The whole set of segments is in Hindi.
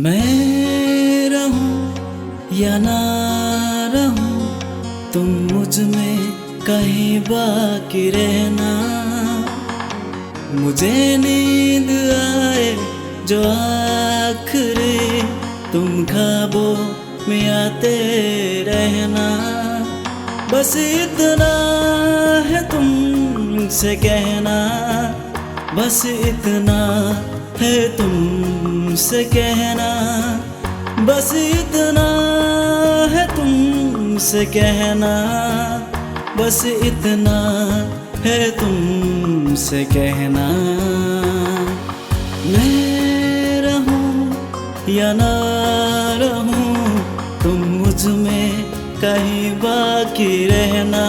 मैं रहूं या ना रहूं, तुम मुझ में कहीं बाकी रहना। मुझे नींद आए जो आखिरी, तुम ख्वाबों में आते रहना। बस इतना है तुमसे कहना, बस इतना है तुमसे कहना, बस इतना है तुमसे कहना, बस इतना है तुमसे कहना। मैं रहूं या ना रहूं, तुम मुझ में कहीं बाकी रहना।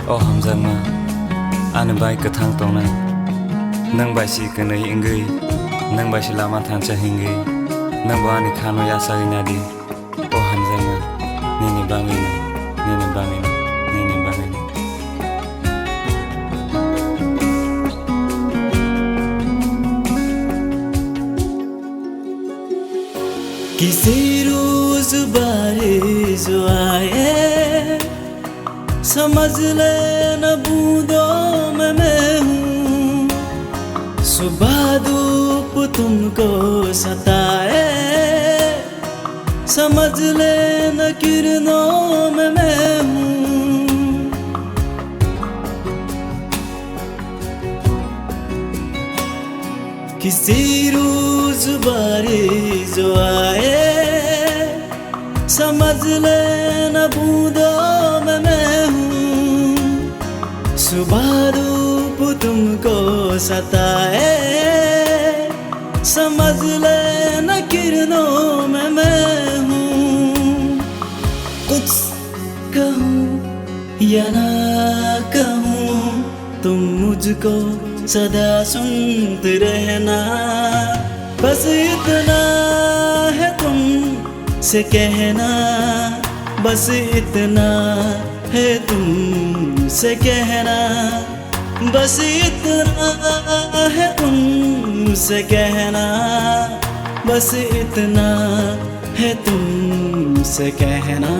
Oh hamzangna ani bai kathang tongnai, nang bai si kanai ingui, nang bai si lama thancha hingui, nang ba ani khano ya sari nadi. Oh hamzangna nini bangina, nini bangina, nini bangina. किसी रोज बारिश जो आए, समझ ले न बूंदों में मैं हूँ। सुबह धूप तुमको सताए, समझ ले न किरणों में मैं हूँ। किसी रोज बारिश जो आए, समझ ले न बूंदों में मैं हूँ। सुबह धूप तुमको सताए, समझ ले न किरणों में मैं हूँ। कुछ कहूँ या ना कहूँ, तुम मुझको सदा सुनते रहना। बस इतना है तुमसे कहना, बस इतना है तुमसे कहना, बस इतना है तुमसे कहना, बस इतना है तुमसे कहना।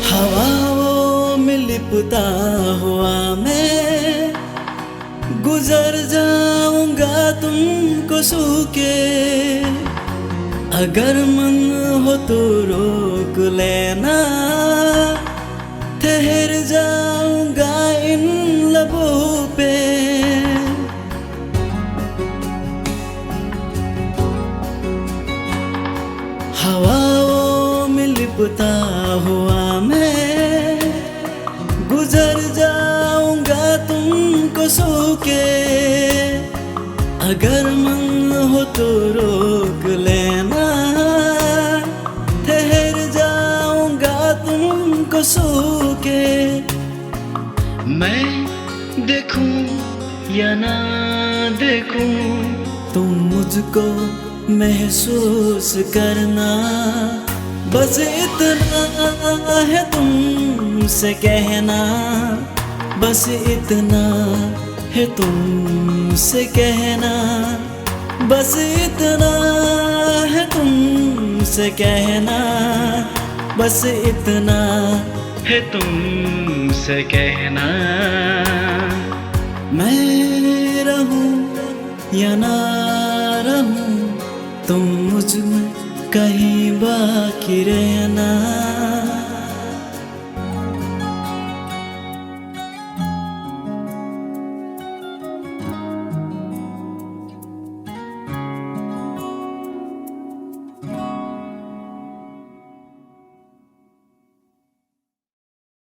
हवाओं में लिपता हुआ मैं गुजर जाऊंगा तुमको सूके। अगर मन हो तो रोक लेना, ठहर जाऊंगा इन लबों पे। हवाओं में लिपता हुआ मैं गुजर जाऊंगा तुमको सूके। अगर मन हो तो रोक लेना, ठहर जाऊंगा तुमको सूके। मैं देखूं या ना देखूं, तुम मुझको महसूस करना। बस इतना है तुमसे कहना, बस इतना है तुमसे कहना, बस इतना है तुमसे कहना, बस इतना है तुमसे कहना। मैं रहूं या ना रहूं, तुम मुझ में कहीं बाकी रहना।